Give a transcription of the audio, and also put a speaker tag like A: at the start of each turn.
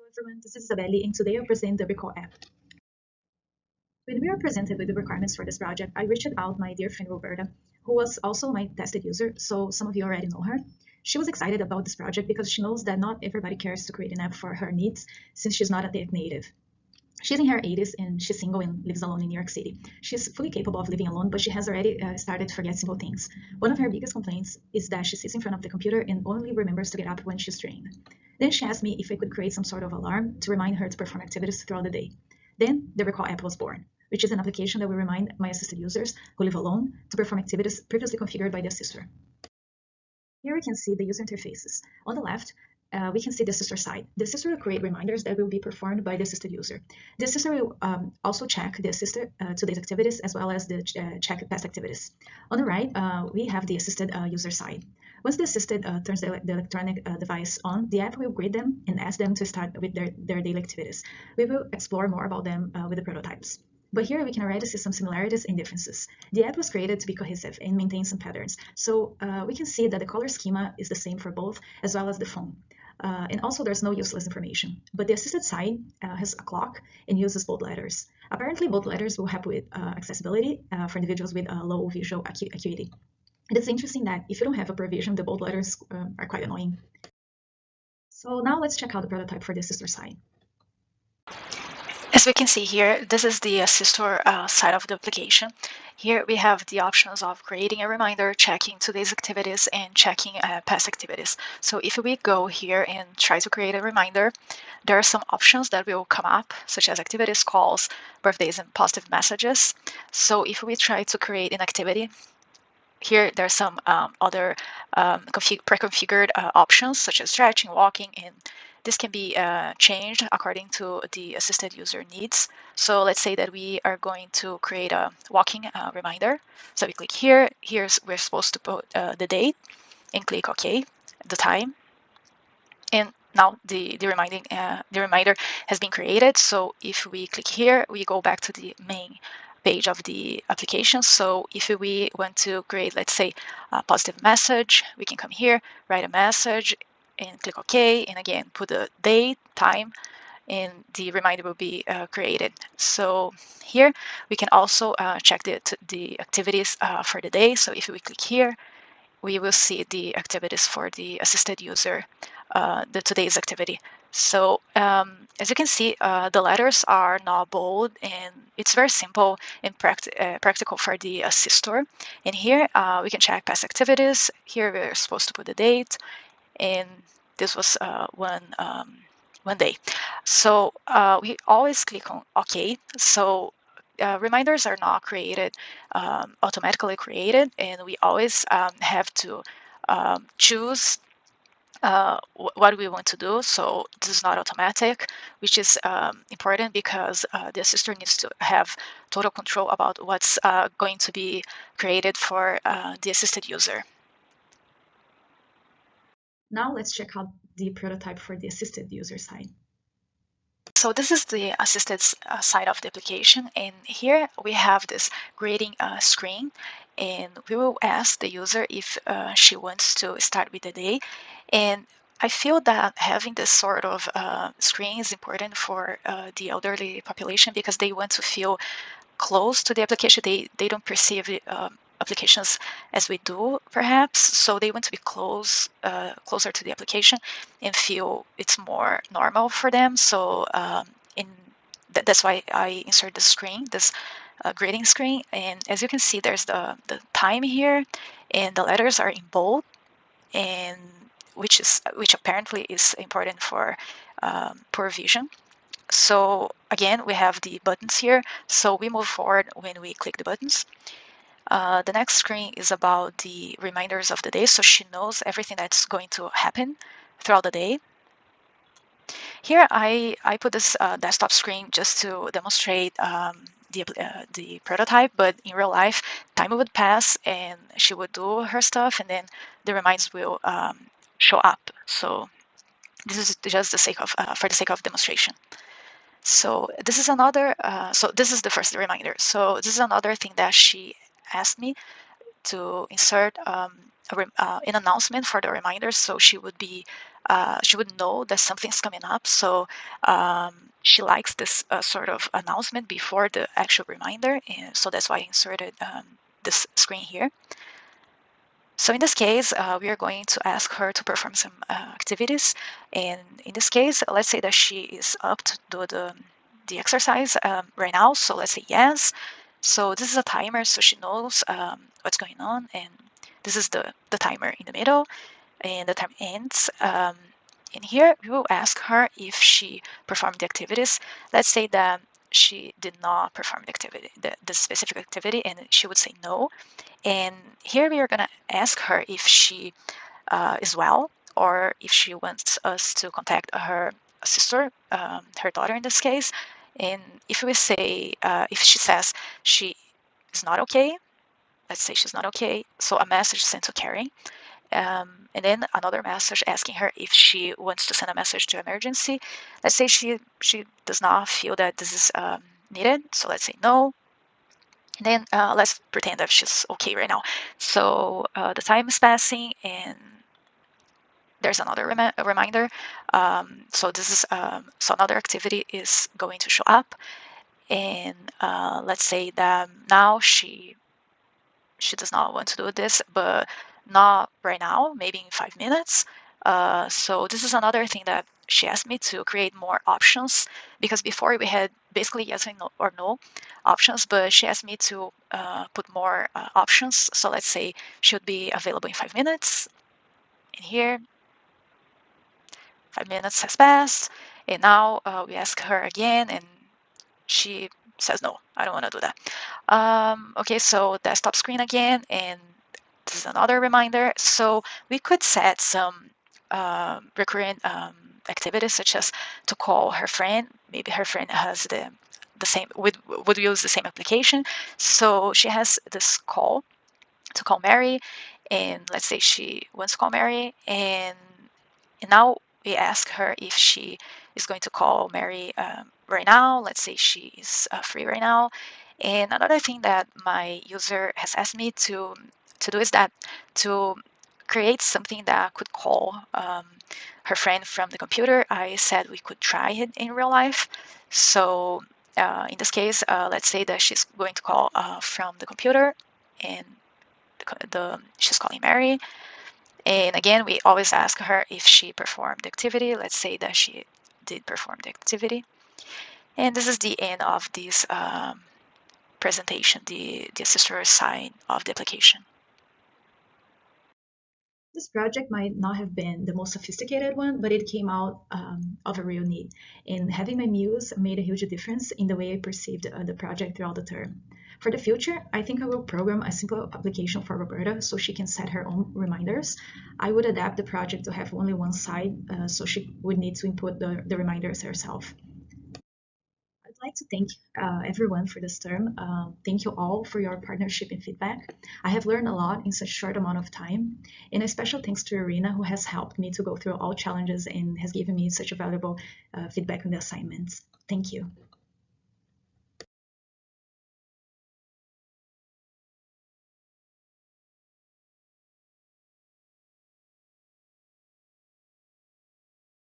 A: everyone, this is Isabelle, and today I'll present the ReCall app. When we were presented with the requirements for this project, I reached out my dear friend Roberta, who was also my tested user, so some of you already know her. She was excited about this project because she knows that not everybody cares to create an app for her needs since she's not a tech native. She's in her 80s and she's single and lives alone in New York City. She's fully capable of living alone, but she has already started to forget simple things. One of her biggest complaints is that she sits in front of the computer and only remembers to get up when she's drained. Then she asked me if I could create some sort of alarm to remind her to perform activities throughout the day. Then the ReCall app was born, which is an application that will remind my assisted users who live alone to perform activities previously configured by the assister. Here we can see the user interfaces. On the left, we can see the assister side. The assister will create reminders that will be performed by the assisted user. The assister will also check the assister today's activities as well as the check past activities. On the right, we have the assisted user side. Once the assisted turns the electronic device on, the app will greet them and ask them to start with their daily activities. We will explore more about them with the prototypes. But here we can already see some similarities and differences. The app was created to be cohesive and maintain some patterns. So we can see that the color schema is the same for both, as well as the phone. And also there's no useless information. But the assisted side has a clock and uses bold letters. Apparently bold letters will help with accessibility for individuals with low visual acuity. It is interesting that if you don't have a provision, the bold letters are quite annoying. So now let's check out the prototype for the assister side.
B: As we can see here, this is the assister side of the application. Here we have the options of creating a reminder, checking today's activities, and checking past activities. So if we go here and try to create a reminder, there are some options that will come up, such as activities, calls, birthdays, and positive messages. So if we try to create an activity, here there are some other pre-configured options, such as stretching, walking, and this can be changed according to the assisted user needs. So let's say that we are going to create a walking reminder. So we click here. We're supposed to put the date and click OK, the time. And now the reminder has been created. So if we click here, we go back to the main page of the application. So if we want to create, let's say, a positive message, we can come here, write a message, and click OK. And again, put the date, time, and the reminder will be created. So here we can also check the activities for the day. So if we click here, we will see the activities for the assisted user, today's activity. So as you can see, the letters are not bold, and it's very simple and practical for the assister. And here we can check past activities. Here we're supposed to put the date, and this was one day. So we always click on OK. So reminders are not created automatically created, and we always have to choose what we want to do. So this is not automatic, which is important because the assister needs to have total control about what's going to be created for the assisted user.
A: Now let's check out the prototype for the assisted user side.
B: So this is the assisted side of the application, and here we have this grading screen, and we will ask the user if she wants to start with the day. And I feel that having this sort of screen is important for the elderly population because they want to feel close to the application. They don't perceive applications as we do, perhaps. So they want to be closer to the application and feel it's more normal for them. So that's why I insert the screen, this grading screen. And as you can see, there's the time here, and the letters are in bold, and which apparently is important for poor vision. So again, we have the buttons here. So we move forward when we click the buttons. The next screen is about the reminders of the day. So she knows everything that's going to happen throughout the day. Here I put this desktop screen just to demonstrate the prototype, but in real life, time would pass and she would do her stuff, and then the reminders will show up. So this is just for the sake of demonstration. So this is another. So this is the first reminder. So this is another thing that she asked me to insert an announcement for the reminders. So she would be she would know that something's coming up. So she likes this sort of announcement before the actual reminder, and so that's why I inserted this screen here. So in this case, we are going to ask her to perform some activities. And in this case, let's say that she is up to do the exercise right now. So let's say yes. So this is a timer, so she knows what's going on. And this is the timer in the middle, and the time ends. In here, we will ask her if she performed the activities. Let's say that she did not perform the activity, the specific activity, and she would say no. And here we are going to ask her if she is well, or if she wants us to contact her sister, her daughter in this case. And if we say, if she says she is not okay, let's say she's not okay, so a message sent to Carrie. And then another message asking her if she wants to send a message to emergency. Let's say she does not feel that this is needed, so let's say no. And then let's pretend that she's okay right now. So the time is passing, and there's another reminder. So this is so another activity is going to show up, and let's say that now she does not want to do this, but not right now, maybe in 5 minutes. So this is another thing that she asked me to create more options, because before we had basically yes or no options, but she asked me to put more options. So let's say she would be available in 5 minutes. In here, 5 minutes has passed, and now we ask her again, and she says no, I don't want to do that. Okay, so desktop screen again, and this is another reminder. So we could set some recurrent activities, such as to call her friend. Maybe her friend has the same would use the same application. So she has this call to call Mary, and let's say she wants to call Mary, and now we ask her if she is going to call Mary right now. Let's say she is free right now. And another thing that my user has asked me to do is that to create something that could call her friend from the computer. I said we could try it in real life. So in this case, let's say that she's going to call from the computer, and she's calling Mary. And again, we always ask her if she performed the activity. Let's say that she did perform the activity. And this is the end of this presentation, the assistor side of the application.
A: This project might not have been the most sophisticated one, but it came out of a real need. And having my muse made a huge difference in the way I perceived the project throughout the term. For the future, I think I will program a simple application for Roberta so she can set her own reminders. I would adapt the project to have only one side, so she would need to input the reminders herself. I'd like to thank everyone for this term. Thank you all for your partnership and feedback. I have learned a lot in such a short amount of time. And a special thanks to Irina, who has helped me to go through all challenges and has given me such a valuable feedback on the assignments. Thank you.